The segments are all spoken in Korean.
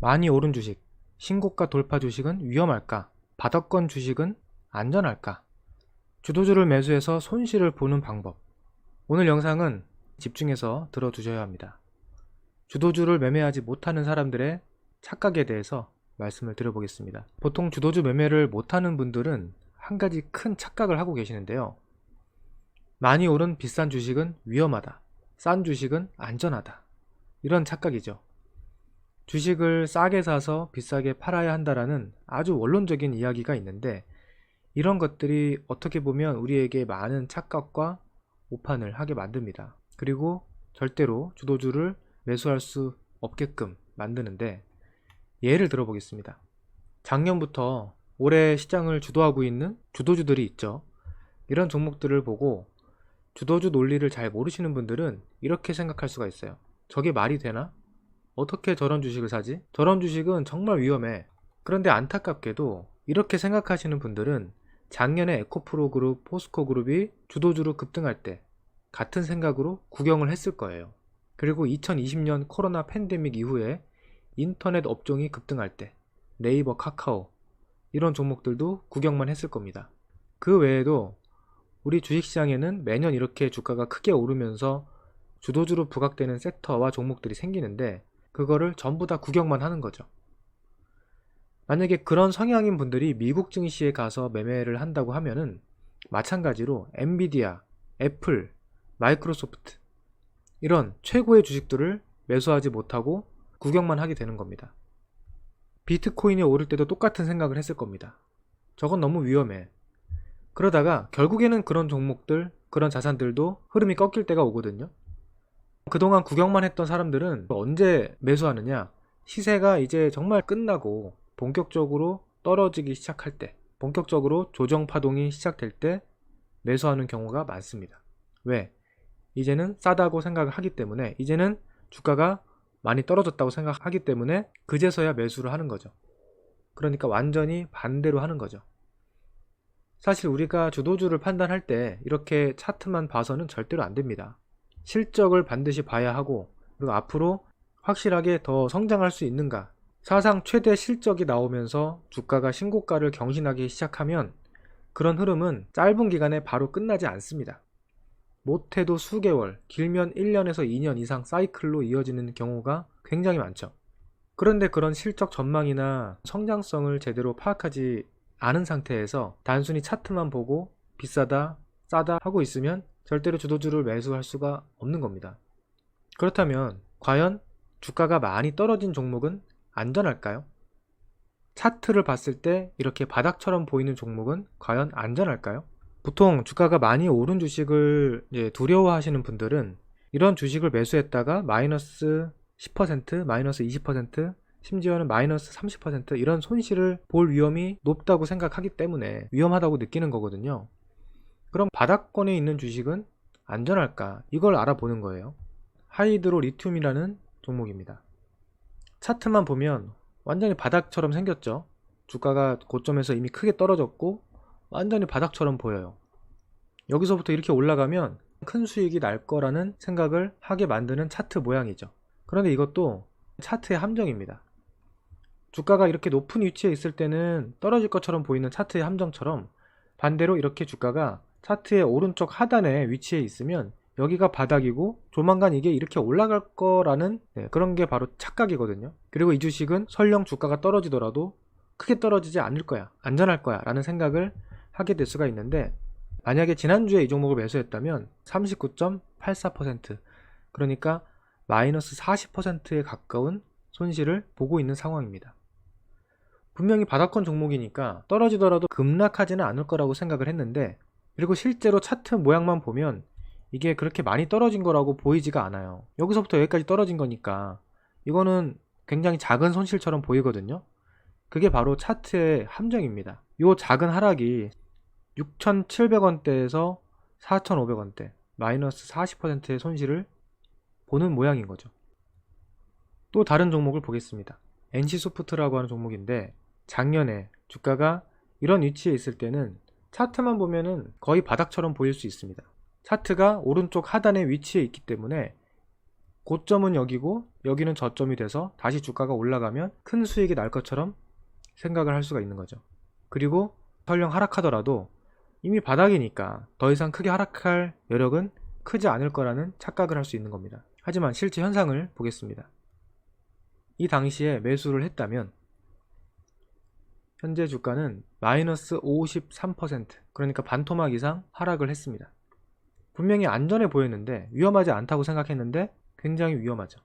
많이 오른 주식, 신고가 돌파 주식은 위험할까? 바닥권 주식은 안전할까? 주도주를 매수해서 손실을 보는 방법. 오늘 영상은 집중해서 들어두셔야 합니다. 주도주를 매매하지 못하는 사람들의 착각에 대해서 말씀을 드려보겠습니다. 보통 주도주 매매를 못하는 분들은 한 가지 큰 착각을 하고 계시는데요. 많이 오른 비싼 주식은 위험하다. 싼 주식은 안전하다. 이런 착각이죠. 주식을 싸게 사서 비싸게 팔아야 한다라는 아주 원론적인 이야기가 있는데, 이런 것들이 어떻게 보면 우리에게 많은 착각과 오판을 하게 만듭니다. 그리고 절대로 주도주를 매수할 수 없게끔 만드는데, 예를 들어 보겠습니다. 작년부터 올해 시장을 주도하고 있는 주도주들이 있죠. 이런 종목들을 보고 주도주 논리를 잘 모르시는 분들은 이렇게 생각할 수가 있어요. 저게 말이 되나? 어떻게 저런 주식을 사지? 저런 주식은 정말 위험해. 그런데 안타깝게도 이렇게 생각하시는 분들은 작년에 에코프로 그룹, 포스코 그룹이 주도주로 급등할 때 같은 생각으로 구경을 했을 거예요. 그리고 2020년 코로나 팬데믹 이후에 인터넷 업종이 급등할 때 네이버, 카카오 이런 종목들도 구경만 했을 겁니다. 그 외에도 우리 주식시장에는 매년 이렇게 주가가 크게 오르면서 주도주로 부각되는 섹터와 종목들이 생기는데, 그거를 전부 다 구경만 하는 거죠. 만약에 그런 성향인 분들이 미국 증시에 가서 매매를 한다고 하면은 마찬가지로 엔비디아, 애플, 마이크로소프트 이런 최고의 주식들을 매수하지 못하고 구경만 하게 되는 겁니다. 비트코인이 오를 때도 똑같은 생각을 했을 겁니다. 저건 너무 위험해. 그러다가 결국에는 그런 종목들, 그런 자산들도 흐름이 꺾일 때가 오거든요. 그동안 구경만 했던 사람들은 언제 매수하느냐? 시세가 이제 정말 끝나고 본격적으로 떨어지기 시작할 때, 본격적으로 조정 파동이 시작될 때 매수하는 경우가 많습니다. 왜? 이제는 싸다고 생각을 하기 때문에, 이제는 주가가 많이 떨어졌다고 생각하기 때문에 그제서야 매수를 하는 거죠. 그러니까 완전히 반대로 하는 거죠. 사실 우리가 주도주를 판단할 때 이렇게 차트만 봐서는 절대로 안 됩니다. 실적을 반드시 봐야 하고, 그리고 앞으로 확실하게 더 성장할 수 있는가, 사상 최대 실적이 나오면서 주가가 신고가를 경신하기 시작하면 그런 흐름은 짧은 기간에 바로 끝나지 않습니다. 못해도 수개월, 길면 1년에서 2년 이상 사이클로 이어지는 경우가 굉장히 많죠. 그런데 그런 실적 전망이나 성장성을 제대로 파악하지 않은 상태에서 단순히 차트만 보고 비싸다, 싸다 하고 있으면 절대로 주도주를 매수할 수가 없는 겁니다. 그렇다면 과연 주가가 많이 떨어진 종목은 안전할까요? 차트를 봤을 때 이렇게 바닥처럼 보이는 종목은 과연 안전할까요? 보통 주가가 많이 오른 주식을 두려워하시는 분들은 이런 주식을 매수했다가 마이너스 10%, 마이너스 20%, 심지어는 마이너스 30% 이런 손실을 볼 위험이 높다고 생각하기 때문에 위험하다고 느끼는 거거든요. 그럼 바닥권에 있는 주식은 안전할까? 이걸 알아보는 거예요. 하이드로 리튬이라는 종목입니다. 차트만 보면 완전히 바닥처럼 생겼죠. 주가가 고점에서 이미 크게 떨어졌고 완전히 바닥처럼 보여요. 여기서부터 이렇게 올라가면 큰 수익이 날 거라는 생각을 하게 만드는 차트 모양이죠. 그런데 이것도 차트의 함정입니다. 주가가 이렇게 높은 위치에 있을 때는 떨어질 것처럼 보이는 차트의 함정처럼, 반대로 이렇게 주가가 차트의 오른쪽 하단에 위치해 있으면 여기가 바닥이고 조만간 이게 이렇게 올라갈 거라는 그런 게 바로 착각이거든요. 그리고 이 주식은 설령 주가가 떨어지더라도 크게 떨어지지 않을 거야, 안전할 거야 라는 생각을 하게 될 수가 있는데, 만약에 지난주에 이 종목을 매수했다면 39.84%, 그러니까 마이너스 40%에 가까운 손실을 보고 있는 상황입니다. 분명히 바닥권 종목이니까 떨어지더라도 급락하지는 않을 거라고 생각을 했는데, 그리고 실제로 차트 모양만 보면 이게 그렇게 많이 떨어진 거라고 보이지가 않아요. 여기서부터 여기까지 떨어진 거니까 이거는 굉장히 작은 손실처럼 보이거든요. 그게 바로 차트의 함정입니다. 이 작은 하락이 6,700원대에서 4,500원대, 마이너스 40%의 손실을 보는 모양인 거죠. 또 다른 종목을 보겠습니다. NC소프트라고 하는 종목인데, 작년에 주가가 이런 위치에 있을 때는 차트만 보면은 거의 바닥처럼 보일 수 있습니다. 차트가 오른쪽 하단에 위치해 있기 때문에 고점은 여기고 여기는 저점이 돼서 다시 주가가 올라가면 큰 수익이 날 것처럼 생각을 할 수가 있는 거죠. 그리고 설령 하락하더라도 이미 바닥이니까 더 이상 크게 하락할 여력은 크지 않을 거라는 착각을 할 수 있는 겁니다. 하지만 실제 현상을 보겠습니다. 이 당시에 매수를 했다면 현재 주가는 마이너스 53%, 그러니까 반토막 이상 하락을 했습니다. 분명히 안전해 보였는데 위험하지 않다고 생각했는데 굉장히 위험하죠.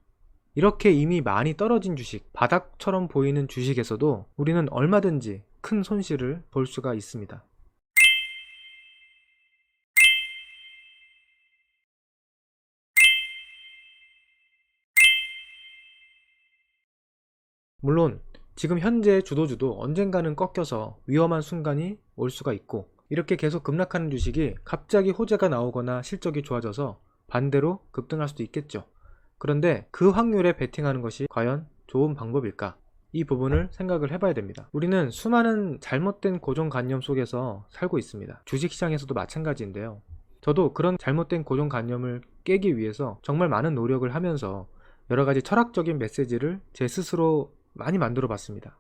이렇게 이미 많이 떨어진 주식, 바닥처럼 보이는 주식에서도 우리는 얼마든지 큰 손실을 볼 수가 있습니다. 물론 지금 현재 주도주도 언젠가는 꺾여서 위험한 순간이 올 수가 있고, 이렇게 계속 급락하는 주식이 갑자기 호재가 나오거나 실적이 좋아져서 반대로 급등할 수도 있겠죠. 그런데 그 확률에 베팅하는 것이 과연 좋은 방법일까? 이 부분을 생각을 해봐야 됩니다. 우리는 수많은 잘못된 고정관념 속에서 살고 있습니다. 주식시장에서도 마찬가지인데요. 저도 그런 잘못된 고정관념을 깨기 위해서 정말 많은 노력을 하면서 여러가지 철학적인 메시지를 제 스스로 많이 만들어 봤습니다.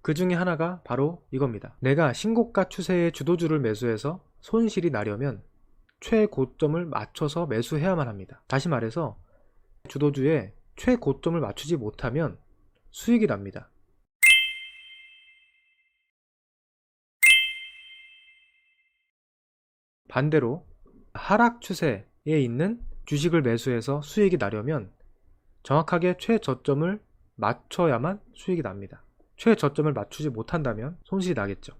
그 중에 하나가 바로 이겁니다. 내가 신고가 추세의 주도주를 매수해서 손실이 나려면 최고점을 맞춰서 매수해야만 합니다. 다시 말해서 주도주의 최고점을 맞추지 못하면 수익이 납니다. 반대로 하락 추세에 있는 주식을 매수해서 수익이 나려면 정확하게 최저점을 맞춰야만 수익이 납니다. 최저점을 맞추지 못한다면 손실이 나겠죠.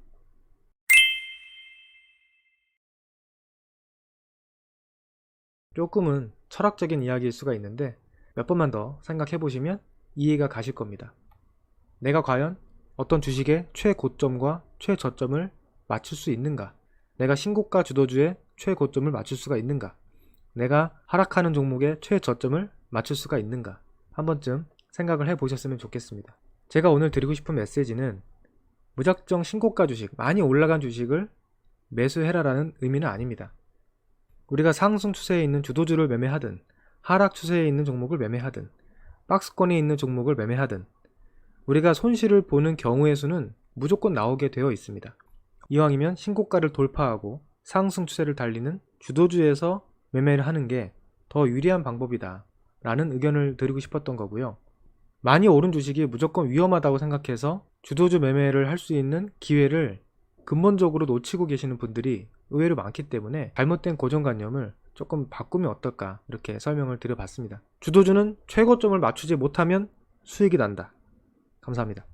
조금은 철학적인 이야기일 수가 있는데 몇 번만 더 생각해 보시면 이해가 가실 겁니다. 내가 과연 어떤 주식의 최고점과 최저점을 맞출 수 있는가? 내가 신고가 주도주의 최고점을 맞출 수가 있는가? 내가 하락하는 종목의 최저점을 맞출 수가 있는가? 한 번쯤 생각을 해 보셨으면 좋겠습니다. 제가 오늘 드리고 싶은 메시지는 무작정 신고가 주식, 많이 올라간 주식을 매수해라라는 의미는 아닙니다. 우리가 상승 추세에 있는 주도주를 매매하든 하락 추세에 있는 종목을 매매하든 박스권에 있는 종목을 매매하든 우리가 손실을 보는 경우의 수는 무조건 나오게 되어 있습니다. 이왕이면 신고가를 돌파하고 상승 추세를 달리는 주도주에서 매매를 하는 게 더 유리한 방법이다 라는 의견을 드리고 싶었던 거고요. 많이 오른 주식이 무조건 위험하다고 생각해서 주도주 매매를 할 수 있는 기회를 근본적으로 놓치고 계시는 분들이 의외로 많기 때문에 잘못된 고정관념을 조금 바꾸면 어떨까, 이렇게 설명을 드려봤습니다. 주도주는 최고점을 맞추지 못하면 수익이 난다. 감사합니다.